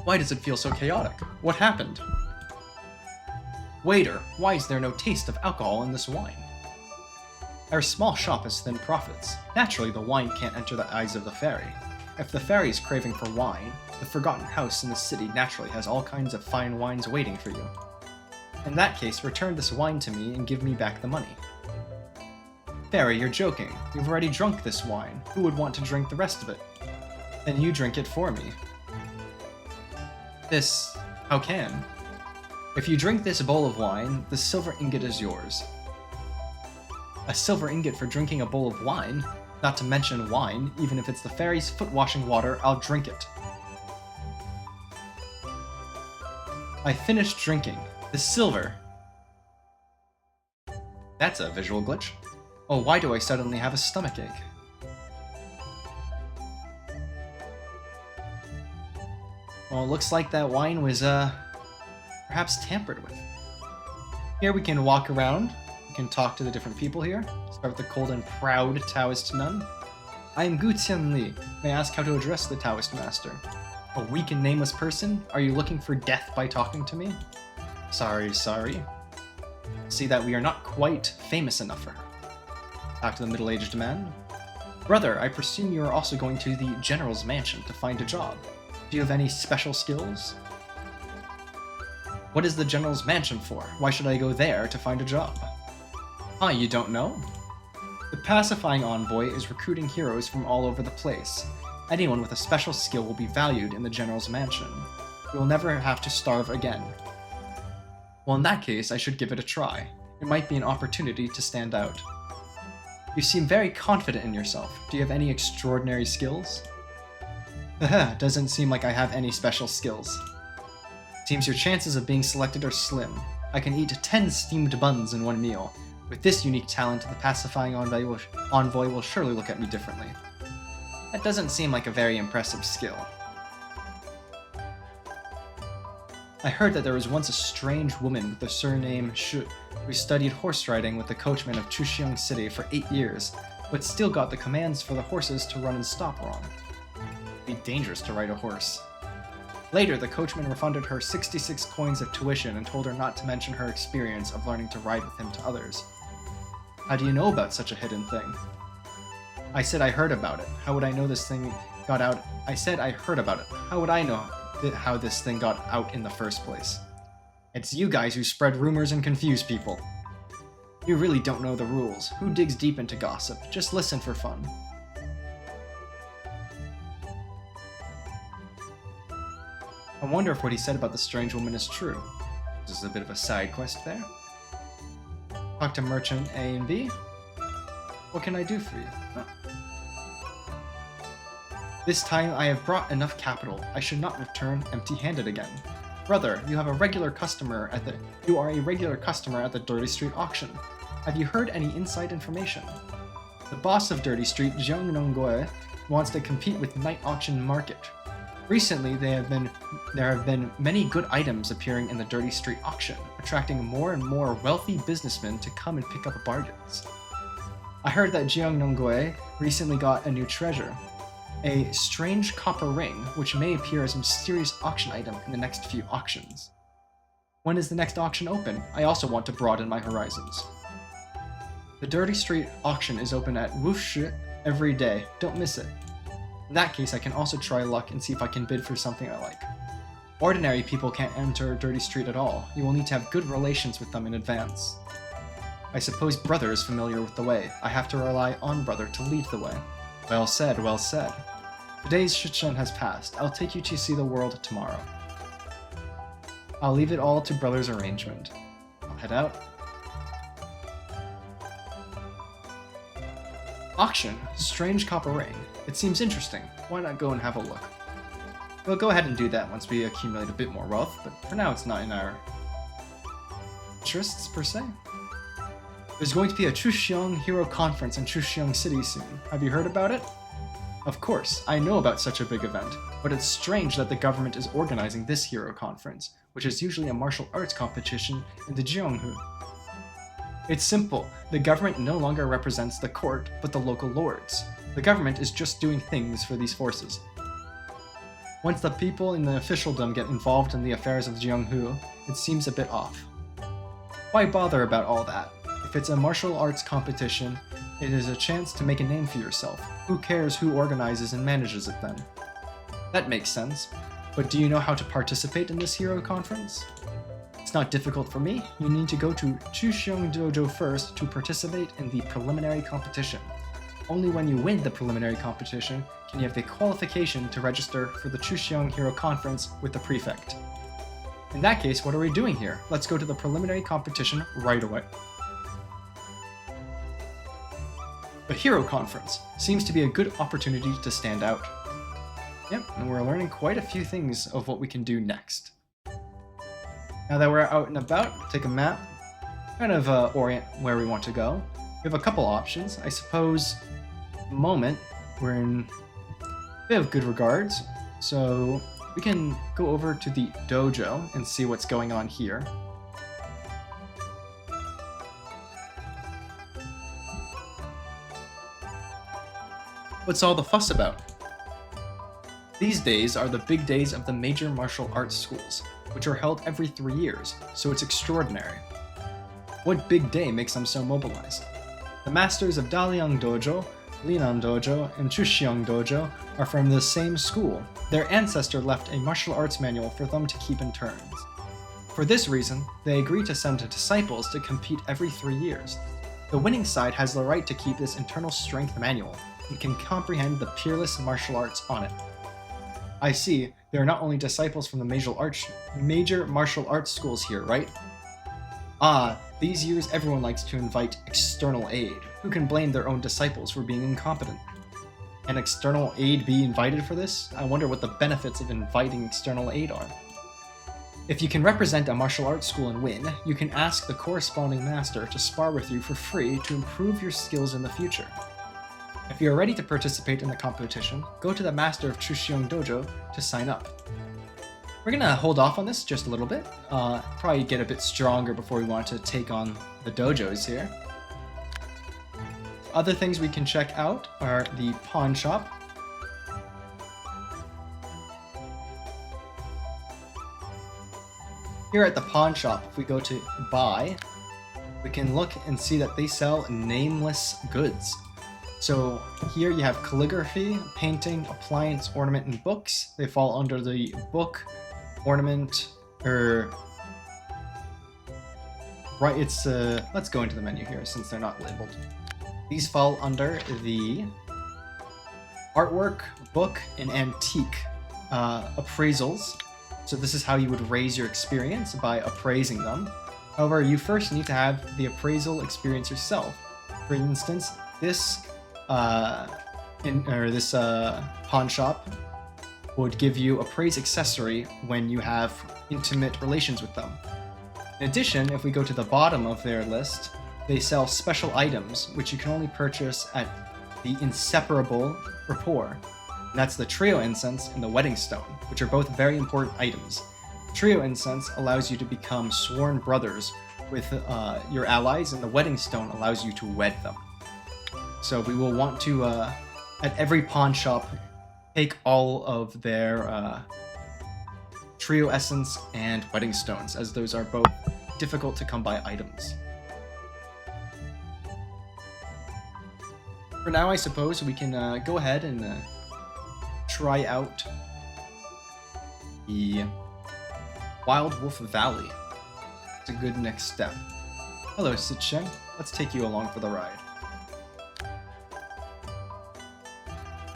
Why does it feel so chaotic? What happened? Waiter, why is there no taste of alcohol in this wine? Our small shop has thin profits. Naturally, the wine can't enter the eyes of the fairy. If the fairy is craving for wine, the forgotten house in the city naturally has all kinds of fine wines waiting for you. In that case, return this wine to me and give me back the money. Fairy, you're joking. You've already drunk this wine. Who would want to drink the rest of it? Then you drink it for me. This... how can? If you drink this bowl of wine, the silver ingot is yours. A silver ingot for drinking a bowl of wine? Not to mention wine, even if it's the fairy's foot-washing water, I'll drink it. I finished drinking. The silver. That's a visual glitch. Oh, why do I suddenly have a stomachache? Well, it looks like that wine was, perhaps tampered with. Here we can walk around. We can talk to the different people here. Start with the cold and proud Taoist nun. I am Gu Tianli. May I ask how to address the Taoist master? A weak and nameless person? Are you looking for death by talking to me? Sorry. See that we are not quite famous enough for her. Back to the middle-aged man. Brother, I presume you are also going to the general's mansion to find a job. Do you have any special skills? What is the general's mansion for? Why should I go there to find a job? Ah, you don't know? The pacifying envoy is recruiting heroes from all over the place. Anyone with a special skill will be valued in the general's mansion. You will never have to starve again. Well, in that case, I should give it a try. It might be an opportunity to stand out. You seem very confident in yourself. Do you have any extraordinary skills? Haha, doesn't seem like I have any special skills. Seems your chances of being selected are slim. I can eat 10 steamed buns in one meal. With this unique talent, the pacifying envoy will surely look at me differently. That doesn't seem like a very impressive skill. I heard that there was once a strange woman with the surname Shu who studied horse riding with the coachman of Chuxiong City for 8 years, but still got the commands for the horses to run and stop wrong. It'd be dangerous to ride a horse. Later, the coachman refunded her 66 coins of tuition and told her not to mention her experience of learning to ride with him to others. How do you know about such a hidden thing? I said I heard about it. How would I know this thing got out? I said I heard about it. How would I know how this thing got out in the first place? It's you guys who spread rumors and confuse people. You really don't know the rules. Who digs deep into gossip? Just listen for fun. I wonder if what he said about the strange woman is true. This is a bit of a side quest there. Talk to merchant A and B. What can I do for you? Huh. This time I have brought enough capital. I should not return empty-handed again. Brother, you are a regular customer at the Dirty Street auction. Have you heard any inside information? The boss of Dirty Street, Jiang Nongguo, wants to compete with Night Auction Market. Recently, there have been many good items appearing in the Dirty Street auction, attracting more and more wealthy businessmen to come and pick up bargains. I heard that Jiang Nongguo recently got a new treasure, a strange copper ring, which may appear as a mysterious auction item in the next few auctions. When is the next auction open? I also want to broaden my horizons. The Dirty Street auction is open at Wushi every day. Don't miss it. In that case, I can also try luck and see if I can bid for something I like. Ordinary people can't enter Dirty Street at all. You will need to have good relations with them in advance. I suppose Brother is familiar with the way. I have to rely on Brother to lead the way. Well said, well said. Today's Shichen has passed. I'll take you to see the world tomorrow. I'll leave it all to Brother's arrangement. I'll head out. Auction. Strange copper ring. It seems interesting. Why not go and have a look? We'll go ahead and do that once we accumulate a bit more wealth, but for now it's not in our interests, per se. There's going to be a Chuxiong Hero Conference in Chuxiong City soon. Have you heard about it? Of course, I know about such a big event, but it's strange that the government is organizing this Hero Conference, which is usually a martial arts competition in the Jianghu. It's simple. The government no longer represents the court, but the local lords. The government is just doing things for these forces. Once the people in the officialdom get involved in the affairs of Jianghu, it seems a bit off. Why bother about all that? If it's a martial arts competition, it is a chance to make a name for yourself. Who cares who organizes and manages it then? That makes sense. But do you know how to participate in this hero conference? It's not difficult for me. You need to go to Chuxiong Dojo first to participate in the preliminary competition. Only when you win the preliminary competition can you have the qualification to register for the Chuxiong Hero Conference with the prefect. In that case, what are we doing here? Let's go to the preliminary competition right away. The Hero Conference seems to be a good opportunity to stand out. Yep, and we're learning quite a few things of what we can do next. Now that we're out and about, take a map, kind of orient where we want to go. We have a couple options. I suppose, at the moment, we're in a bit of good regards, so we can go over to the dojo and see what's going on here. What's all the fuss about? These days are the big days of the major martial arts schools, which are held every 3 years, so it's extraordinary. What big day makes them so mobilized? The masters of Daliang Dojo, Linan Dojo, and Chuxiong Dojo are from the same school. Their ancestor left a martial arts manual for them to keep in turns. For this reason, they agree to send disciples to compete every 3 years. The winning side has the right to keep this internal strength manual, and can comprehend the peerless martial arts on it. I see, there are not only disciples from the major martial arts schools here, right? These years everyone likes to invite external aid. Who can blame their own disciples for being incompetent? Can external aid be invited for this? I wonder what the benefits of inviting external aid are. If you can represent a martial arts school and win, you can ask the corresponding master to spar with you for free to improve your skills in the future. If you are ready to participate in the competition, go to the Master of Chuxiong Dojo to sign up. We're gonna hold off on this just a little bit, probably get a bit stronger before we want to take on the dojos here. Other things we can check out are the pawn shop. Here at the pawn shop, if we go to buy, we can look and see that they sell nameless goods. So here you have calligraphy, painting, appliance, ornament, and books. They fall under the book, ornament, or... Right, it's... let's go into the menu here since they're not labeled. These fall under the artwork, book, and antique appraisals. So this is how you would raise your experience, by appraising them. However, you first need to have the appraisal experience yourself. For instance, this pawn shop would give you a praise accessory when you have intimate relations with them. In addition, if we go to the bottom of their list, they sell special items which you can only purchase at the inseparable rapport. And that's the trio incense and the wedding stone, which are both very important items. Trio incense allows you to become sworn brothers with your allies, and the wedding stone allows you to wed them. So we will want to, at every pawn shop, take all of their trio essence and wedding stones, as those are both difficult to come by items. For now, I suppose we can go ahead and try out the Wild Wolf Valley. It's a good next step. Hello, Sicheng. Let's take you along for the ride.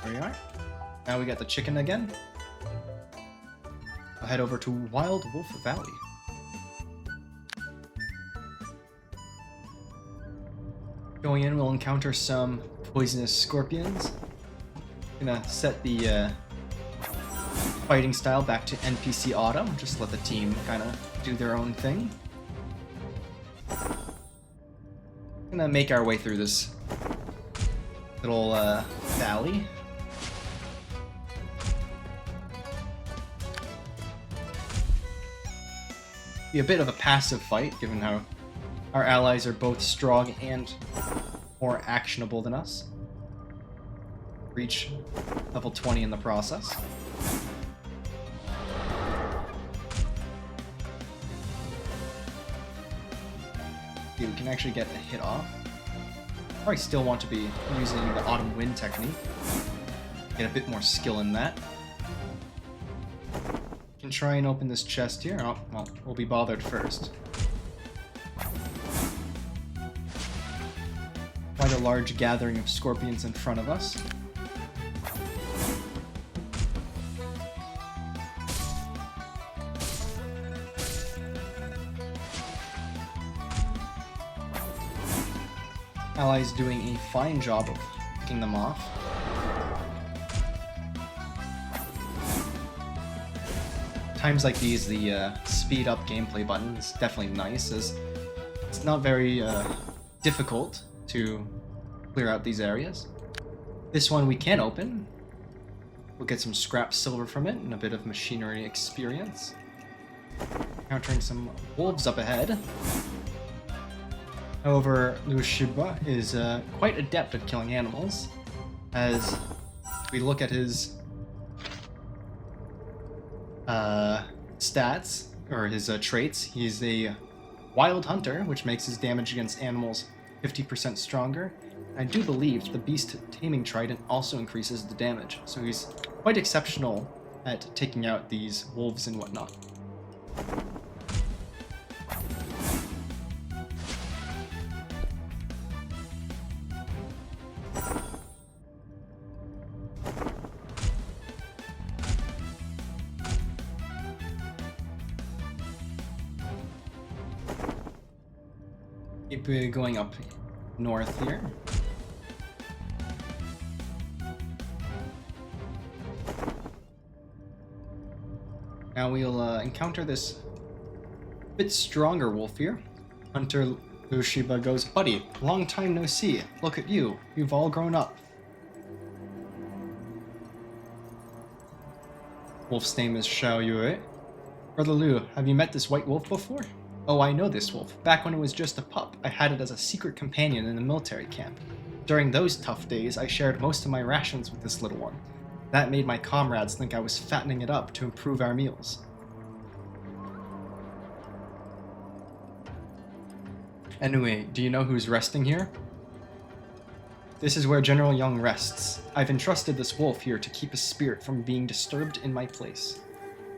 There we are. Now we got the chicken again. We'll head over to Wild Wolf Valley. Going in, we'll encounter some poisonous scorpions. Gonna set the fighting style back to NPC Auto. Just let the team kind of do their own thing. Gonna make our way through this little valley. Be a bit of a passive fight, given how our allies are both strong and more actionable than us. Reach level 20 in the process. see, we can actually get a hit off. Probably still want to be using the Autumn Wind technique. Get a bit more skill in that. Can try and open this chest here. Oh, well, we'll be bothered first. Quite a large gathering of scorpions in front of us. Allies doing a fine job of picking them off. Times like these, the speed up gameplay button is definitely nice, as it's not very difficult to clear out these areas. This one we can open. We'll get some scrap silver from it and a bit of machinery experience. Encountering some wolves up ahead. However, Lushiba is quite adept at killing animals, as we look at his stats, or his traits. He's a wild hunter, which makes his damage against animals 50% stronger. I do believe the beast taming trident also increases the damage, so he's quite exceptional at taking out these wolves and whatnot. Keep going up north here. Now we'll encounter this bit stronger wolf here. Hunter Lushiba goes, "Buddy, long time no see. Look at you. You've all grown up." Wolf's name is Xiao Yue. "Brother Lu, have you met this white wolf before?" "Oh, I know this wolf. Back when it was just a pup, I had it as a secret companion in the military camp. During those tough days, I shared most of my rations with this little one. That made my comrades think I was fattening it up to improve our meals." Anyway, do you know who's resting here? This is where General Young rests. I've entrusted this wolf here to keep his spirit from being disturbed in my place.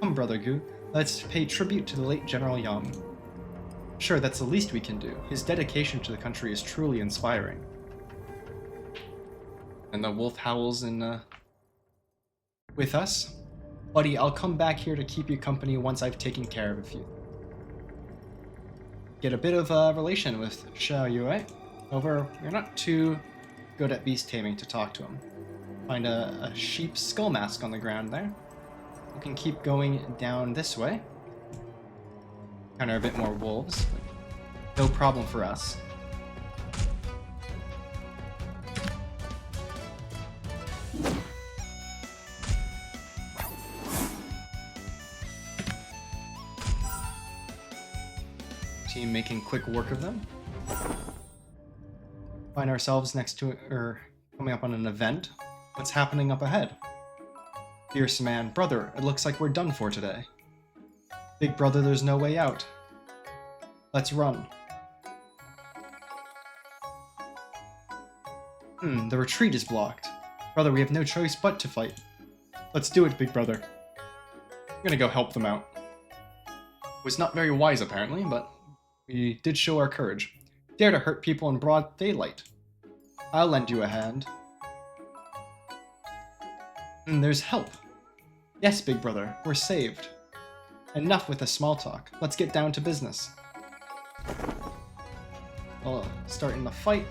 Come, Brother Gu, let's pay tribute to the late General Young. Sure, that's the least we can do. His dedication to the country is truly inspiring. And the wolf howls in, with us. Buddy, I'll come back here to keep you company once I've taken care of you. Get a bit of a relation with Xiao Yue. However, you're not too good at beast taming to talk to him. Find a sheep skull mask on the ground there. We can keep going down this way. Encounter a bit more wolves, but no problem for us. Team making quick work of them. Find ourselves next to, or coming up on an event. What's happening up ahead? Fierce man, brother, it looks like we're done for today. Big brother, there's no way out. Let's run. The retreat is blocked. Brother, we have no choice but to fight. Let's do it, big brother. I'm gonna go help them out. Was not very wise, apparently, but we did show our courage. Dare to hurt people in broad daylight. I'll lend you a hand. There's help. Yes, big brother, we're saved. Enough with the small talk. Let's get down to business. Well, starting the fight.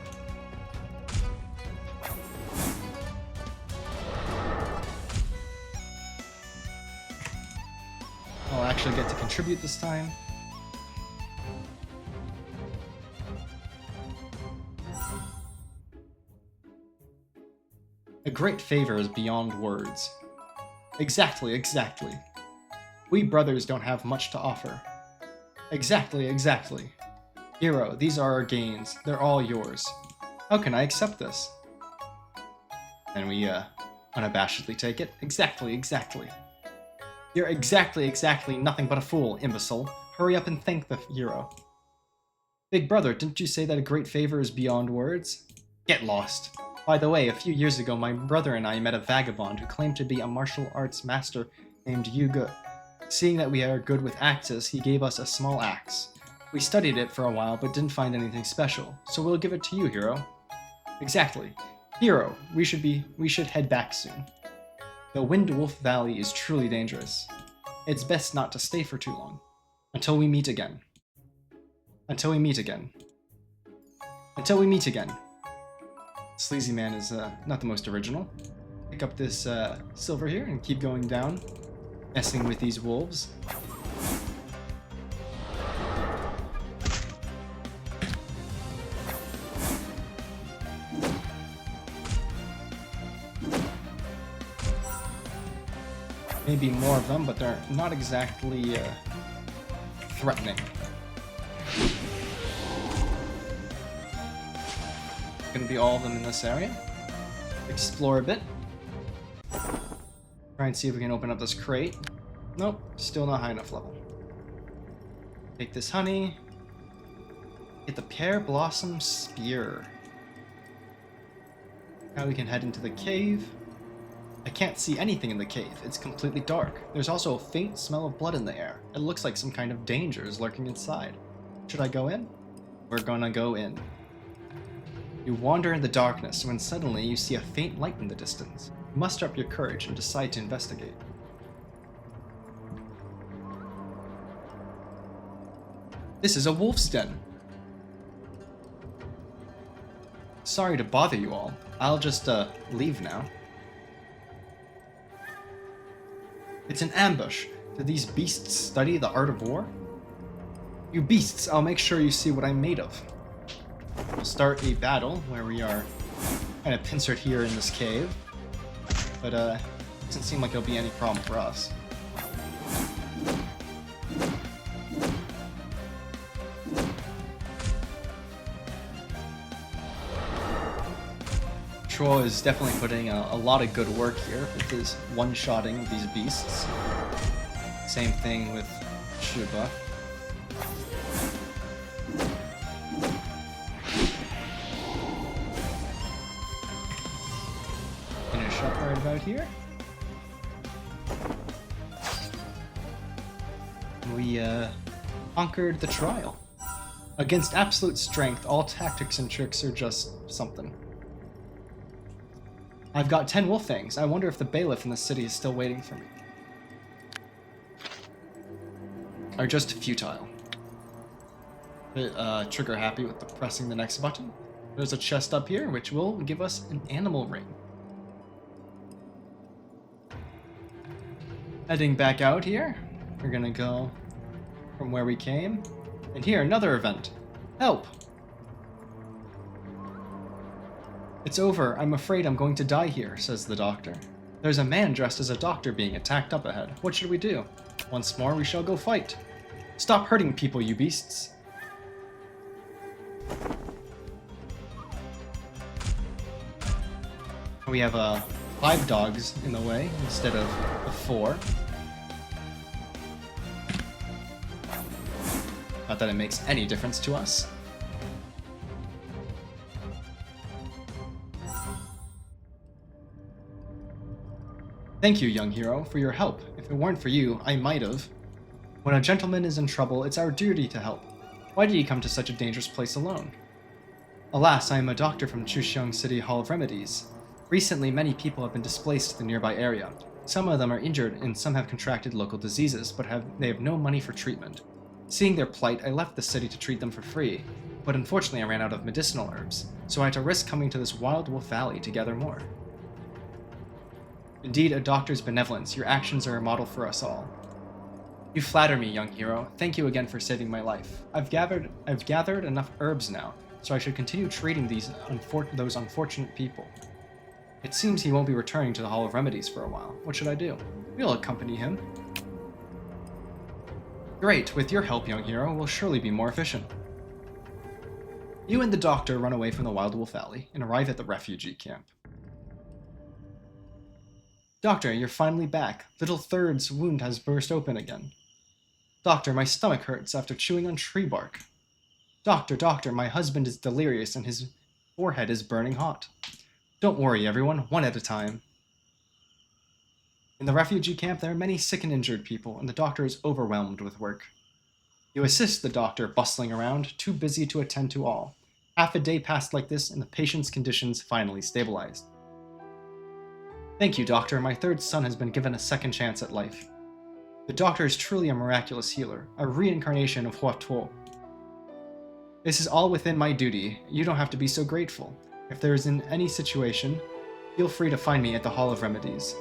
I'll actually get to contribute this time. A great favor is beyond words. Exactly, exactly. We brothers don't have much to offer. Exactly, exactly. Hero, these are our gains. They're all yours. How can I accept this? And we, unabashedly take it. Exactly, exactly. You're exactly, exactly nothing but a fool, imbecile. Hurry up and thank the hero. Big brother, didn't you say that a great favor is beyond words? Get lost. By the way, a few years ago, my brother and I met a vagabond who claimed to be a martial arts master named Yuge. Seeing that we are good with axes, he gave us a small axe. We studied it for a while, but didn't find anything special, so we'll give it to you, Hero. Exactly. Hero, we should head back soon. The Wind Wolf Valley is truly dangerous. It's best not to stay for too long. Until we meet again. Until we meet again. Until we meet again. Sleazy Man is not the most original. Pick up this silver here and keep going down, messing with these wolves. Maybe more of them, but they're not exactly threatening. Gonna be all of them in this area. Explore a bit. Try and see if we can open up this crate. Nope, still not high enough level. Take this honey. Get the Pear Blossom Spear. Now we can head into the cave. I can't see anything in the cave. It's completely dark. There's also a faint smell of blood in the air. It looks like some kind of danger is lurking inside. Should I go in? We're gonna go in. You wander in the darkness when suddenly you see a faint light in the distance. You muster up your courage and decide to investigate. This is a wolf's den. Sorry to bother you all. I'll just leave now. It's an ambush. Do these beasts study the art of war? You beasts, I'll make sure you see what I'm made of. We'll start a battle where we are kind of pincered here in this cave. But doesn't seem like it'll be any problem for us. Troll is definitely putting a lot of good work here with his one-shotting these beasts. Same thing with Shuba. Finish up right about here. We conquered the trial. Against absolute strength, all tactics and tricks are just something. I've got 10 wolf fangs. I wonder if the bailiff in the city is still waiting for me. Are just futile. Bit trigger happy with the pressing the next button. There's a chest up here, which will give us an animal ring. Heading back out here, we're gonna go from where we came. And here, another event. Help! It's over. I'm afraid I'm going to die here, says the doctor. There's a man dressed as a doctor being attacked up ahead. What should we do? Once more, we shall go fight. Stop hurting people, you beasts. We have 5 dogs in the way instead of 4. Not that it makes any difference to us. Thank you, young hero, for your help. If it weren't for you, I might have. When a gentleman is in trouble, it's our duty to help. Why did he come to such a dangerous place alone? Alas, I am a doctor from Chuxiong City Hall of Remedies. Recently, many people have been displaced to the nearby area. Some of them are injured and some have contracted local diseases, but they have no money for treatment. Seeing their plight, I left the city to treat them for free, but unfortunately I ran out of medicinal herbs, so I had to risk coming to this Wild Wolf Valley to gather more. Indeed, a doctor's benevolence. Your actions are a model for us all. You flatter me, young hero. Thank you again for saving my life. I've gathered enough herbs now, so I should continue treating those unfortunate people. It seems he won't be returning to the Hall of Remedies for a while. What should I do? We'll accompany him. Great, with your help, young hero, we'll surely be more efficient. You and the doctor run away from the Wild Wolf Valley and arrive at the refugee camp. Doctor, you're finally back. Little Third's wound has burst open again. Doctor, my stomach hurts after chewing on tree bark. Doctor, doctor, my husband is delirious and his forehead is burning hot. Don't worry, everyone, one at a time. In the refugee camp, there are many sick and injured people, and the doctor is overwhelmed with work. You assist the doctor, bustling around, too busy to attend to all. Half a day passed like this, and the patient's conditions finally stabilized. Thank you, doctor. My third son has been given a second chance at life. The doctor is truly a miraculous healer, a reincarnation of Hua Tuo. This is all within my duty. You don't have to be so grateful. If there is in any situation, feel free to find me at the Hall of Remedies.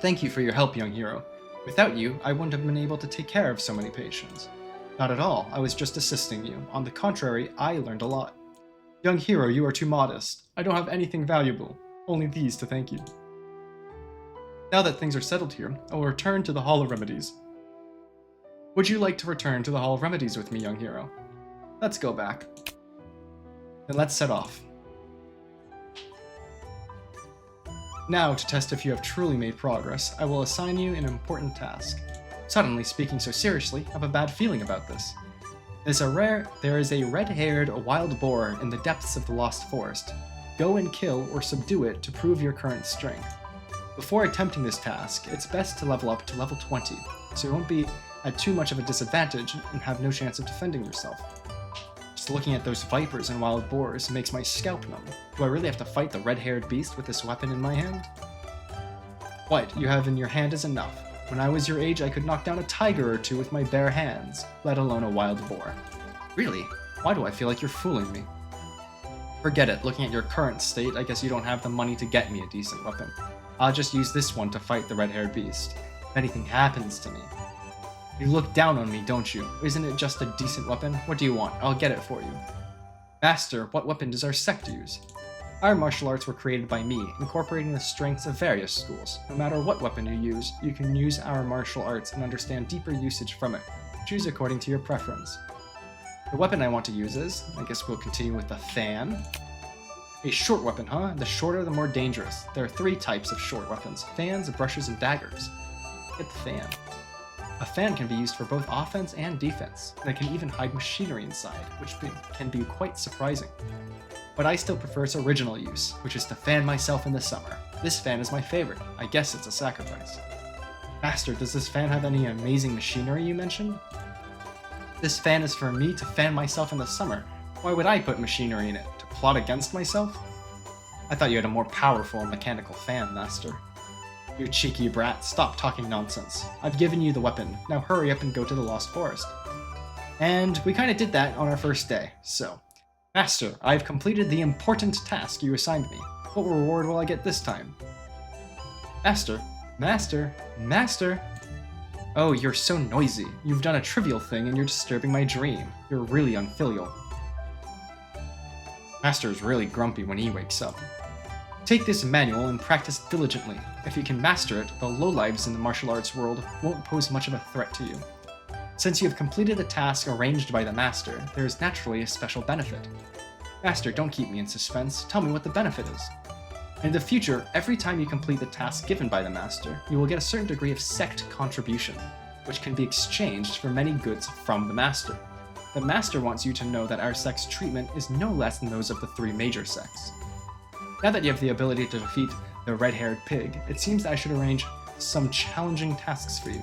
Thank you for your help, young hero. Without you, I wouldn't have been able to take care of so many patients. Not at all, I was just assisting you. On the contrary, I learned a lot. Young hero, you are too modest. I don't have anything valuable, only these to thank you. Now that things are settled here, I will return to the Hall of Remedies. Would you like to return to the Hall of Remedies with me, young hero? Let's go back. Then let's set off. Now, to test if you have truly made progress, I will assign you an important task. Suddenly, speaking so seriously, I have a bad feeling about this. There is a red-haired wild boar in the depths of the Lost Forest. Go and kill or subdue it to prove your current strength. Before attempting this task, it's best to level up to level 20, so you won't be at too much of a disadvantage and have no chance of defending yourself. Just looking at those vipers and wild boars makes my scalp numb. Do I really have to fight the red-haired beast with this weapon in my hand? What you have in your hand is enough. When I was your age, I could knock down a tiger or two with my bare hands, let alone a wild boar. Really? Why do I feel like you're fooling me? Forget it. Looking at your current state, I guess you don't have the money to get me a decent weapon. I'll just use this one to fight the red-haired beast. If anything happens to me. You look down on me, don't you? Isn't it just a decent weapon? What do you want? I'll get it for you. Master, what weapon does our sect use? Our martial arts were created by me, incorporating the strengths of various schools. No matter what weapon you can use our martial arts and understand deeper usage from it. Choose according to your preference. The weapon I want to use is, I guess we'll continue with the fan. A short weapon, huh? The shorter, the more dangerous. There are 3 types of short weapons: fans, brushes, and daggers. Get the fan. A fan can be used for both offense and defense, and it can even hide machinery inside, which can be quite surprising. But I still prefer its original use, which is to fan myself in the summer. This fan is my favorite. I guess it's a sacrifice. Master, does this fan have any amazing machinery you mentioned? This fan is for me to fan myself in the summer. Why would I put machinery in it? To plot against myself? I thought you had a more powerful mechanical fan, Master. You cheeky brat, stop talking nonsense. I've given you the weapon. Now hurry up and go to the Lost Forest. And we kind of did that on our first day, so. Master, I've completed the important task you assigned me. What reward will I get this time? Master, Master, Master! Oh, you're so noisy. You've done a trivial thing and you're disturbing my dream. You're really unfilial. Master is really grumpy when he wakes up. Take this manual and practice diligently. If you can master it, the lowlives in the martial arts world won't pose much of a threat to you. Since you have completed the task arranged by the Master, there is naturally a special benefit. Master, don't keep me in suspense. Tell me what the benefit is. In the future, every time you complete the task given by the Master, you will get a certain degree of sect contribution, which can be exchanged for many goods from the Master. The Master wants you to know that our sect's treatment is no less than those of the 3 major sects. Now that you have the ability to defeat the red-haired pig, it seems that I should arrange some challenging tasks for you.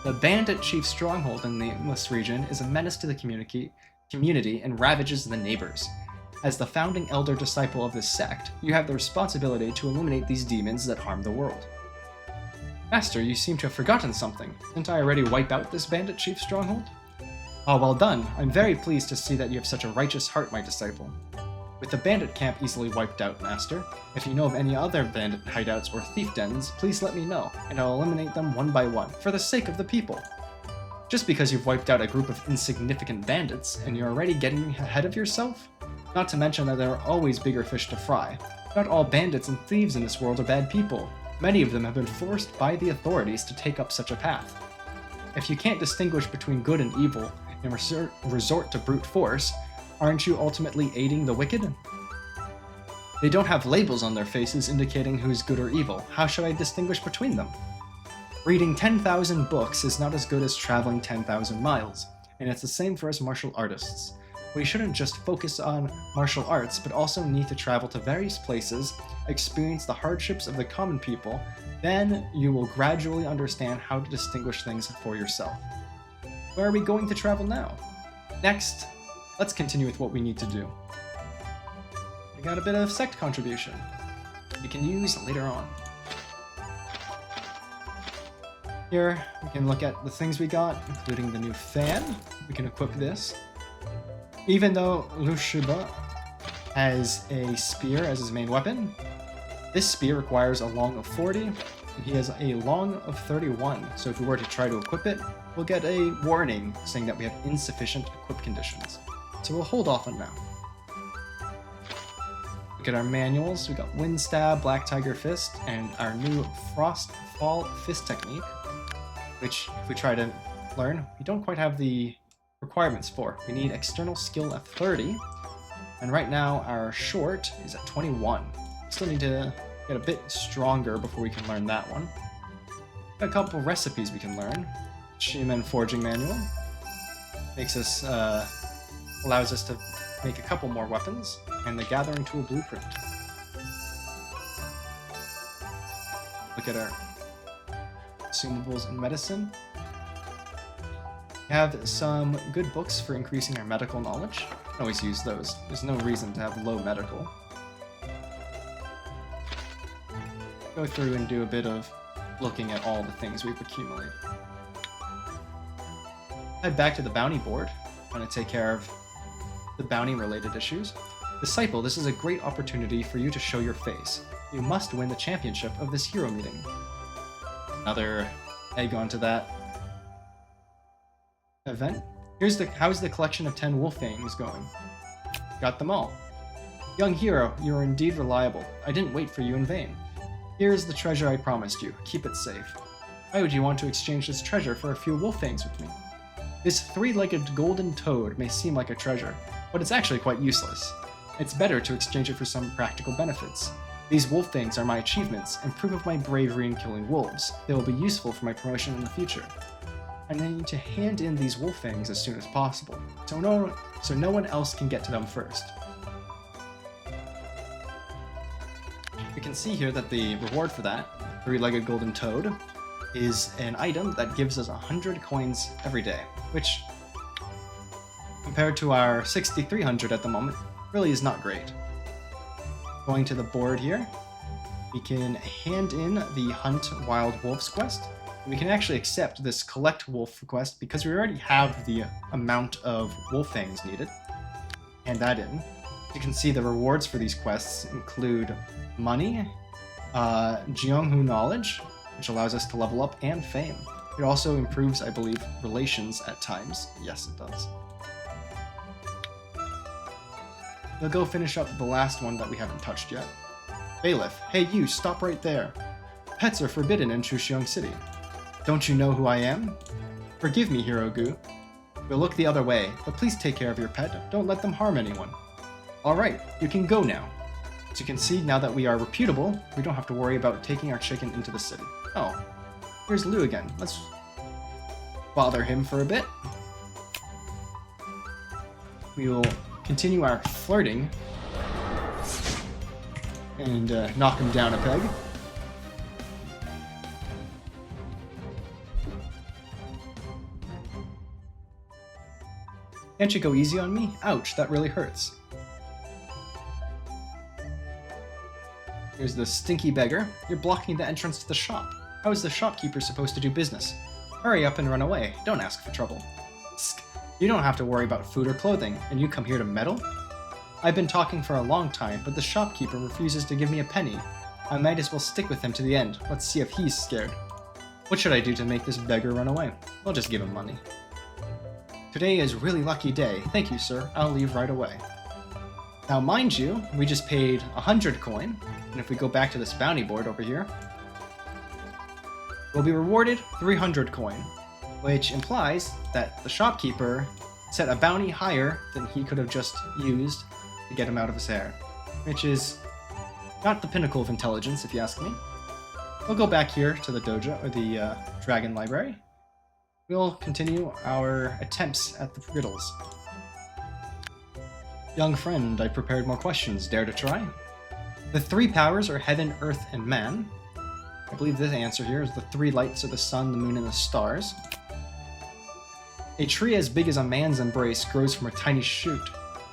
The Bandit Chief Stronghold in the Nameless region is a menace to the community and ravages the neighbors. As the founding elder disciple of this sect, you have the responsibility to eliminate these demons that harm the world. Master, you seem to have forgotten something. Didn't I already wipe out this Bandit Chief Stronghold? Ah, well done. I'm very pleased to see that you have such a righteous heart, my disciple. With the bandit camp easily wiped out, Master, if you know of any other bandit hideouts or thief dens, please let me know, and I'll eliminate them one by one, for the sake of the people. Just because you've wiped out a group of insignificant bandits, and you're already getting ahead of yourself? Not to mention that there are always bigger fish to fry. Not all bandits and thieves in this world are bad people. Many of them have been forced by the authorities to take up such a path. If you can't distinguish between good and evil, and resort to brute force, aren't you ultimately aiding the wicked? They don't have labels on their faces indicating who's good or evil. How should I distinguish between them? Reading 10,000 books is not as good as traveling 10,000 miles, and it's the same for us martial artists. We shouldn't just focus on martial arts, but also need to travel to various places, experience the hardships of the common people, then you will gradually understand how to distinguish things for yourself. Where are we going to travel now? Next, let's continue with what we need to do. We got a bit of sect contribution we can use later on. Here, we can look at the things we got, including the new fan. We can equip this. Even though Liu Shiba has a spear as his main weapon, this spear requires a long of 40, and he has a long of 31, so if we were to try to equip it, we'll get a warning saying that we have insufficient equip conditions. So we'll hold off on now. Look at our manuals. We got Wind Stab, Black Tiger Fist, and our new Frost Fall Fist technique, which if we try to learn, we don't quite have the requirements for. We need external skill at 30, and right now our short is at 21. Still need to get a bit stronger before we can learn that one. Got a couple recipes we can learn. Shimen Forging Manual makes us allows us to make a couple more weapons, and the Gathering Tool Blueprint. Look at our consumables and medicine. We have some good books for increasing our medical knowledge. I can always use those. There's no reason to have low medical. Go through and do a bit of looking at all the things we've accumulated. Head back to the bounty board. I'm going to take care of the bounty related issues. Disciple, this is a great opportunity for you to show your face. You must win the championship of this hero meeting. Another egg onto that event. How's the collection of 10 wolf fangs going? Got them all. Young hero, you are indeed reliable. I didn't wait for you in vain. Here is the treasure I promised you. Keep it safe. Why would you want to exchange this treasure for a few wolf fangs with me? This three-legged golden toad may seem like a treasure, but it's actually quite useless. It's better to exchange it for some practical benefits. These wolf fangs are my achievements and proof of my bravery in killing wolves. They will be useful for my promotion in the future. And I need to hand in these wolf fangs as soon as possible, so no one else can get to them first. We can see here that the reward for that, three-legged golden toad, is an item that gives us 100 coins every day, which, compared to our 6,300 at the moment, really is not great. Going to the board here, we can hand in the Hunt Wild Wolves quest. We can actually accept this Collect Wolf quest because we already have the amount of wolf fangs needed. Hand that in. You can see the rewards for these quests include money, Jianghu knowledge, which allows us to level up, and fame. It also improves, I believe, relations at times. Yes, it does. We'll go finish up the last one that we haven't touched yet. Bailiff, hey you, stop right there. Pets are forbidden in Chushyang City. Don't you know who I am? Forgive me, Hirogu. We'll look the other way, but please take care of your pet. Don't let them harm anyone. Alright, you can go now. As you can see, now that we are reputable, we don't have to worry about taking our chicken into the city. Oh, here's Liu again. Let's bother him for a bit. We will continue our flirting and knock him down a peg. Can't you go easy on me? Ouch, that really hurts. Here's the stinky beggar. You're blocking the entrance to the shop. How is the shopkeeper supposed to do business? Hurry up and run away. Don't ask for trouble. You don't have to worry about food or clothing, and you come here to meddle? I've been talking for a long time, but the shopkeeper refuses to give me a penny. I might as well stick with him to the end. Let's see if he's scared. What should I do to make this beggar run away? I'll just give him money. Today is a really lucky day. Thank you, sir. I'll leave right away. Now, mind you, we just paid 100 coin, and if we go back to this bounty board over here, we'll be rewarded 300 coin, which implies that the shopkeeper set a bounty higher than he could have just used to get him out of his hair, which is not the pinnacle of intelligence, if you ask me. We'll go back here to the dojo, or the dragon library. we'll continue our attempts at the riddles. Young friend, I prepared more questions. Dare to try? The three powers are heaven, earth, and man. I believe this answer here is the three lights are the sun, the moon, and the stars. A tree as big as a man's embrace grows from a tiny shoot.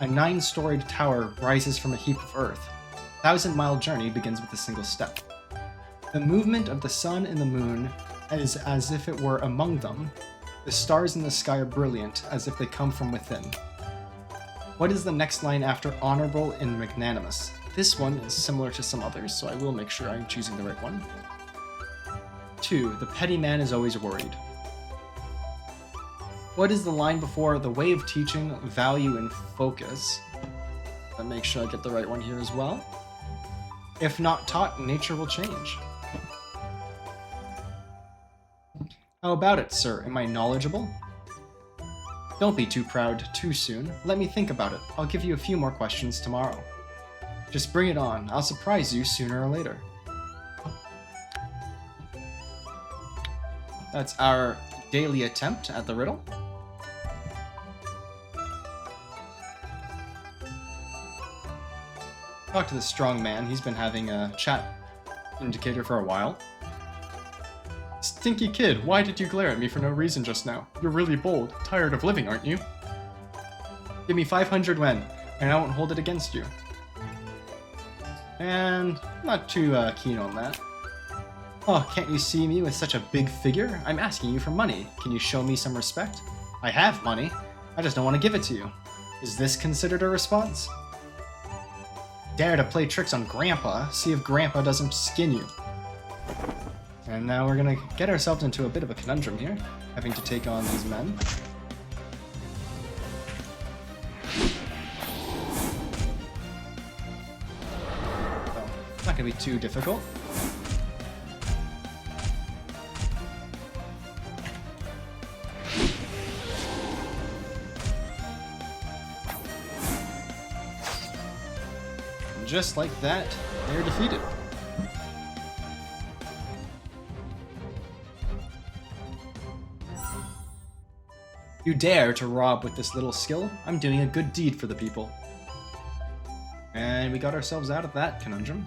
A 9-storied tower rises from a heap of earth. A 1,000-mile journey begins with a single step. The movement of the sun and the moon is as if it were among them. The stars in the sky are brilliant, as if they come from within. What is the next line after honorable and magnanimous? This one is similar to some others, so I will make sure I'm choosing the right one. 2. The petty man is always worried. What is the line before the way of teaching, value, and focus? I'll make sure I get the right one here as well. If not taught, nature will change. How about it, sir? Am I knowledgeable? Don't be too proud too soon. Let me think about it. I'll give you a few more questions tomorrow. Just bring it on. I'll surprise you sooner or later. That's our daily attempt at the riddle. Talk to the strong man. He's been having a chat indicator for a while. Stinky kid, why did you glare at me for no reason just now? You're really bold. Tired of living, aren't you? Give me 500 yen, and I won't hold it against you. And not too keen on that. Oh, can't you see me with such a big figure? I'm asking you for money. Can you show me some respect? I have money. I just don't want to give it to you. Is this considered a response? Dare to play tricks on Grandpa. See if Grandpa doesn't skin you. And now we're gonna get ourselves into a bit of a conundrum here, having to take on these men. So, it's not gonna be too difficult. And just like that, they're defeated. You dare to rob with this little skill? I'm doing a good deed for the people. And we got ourselves out of that conundrum.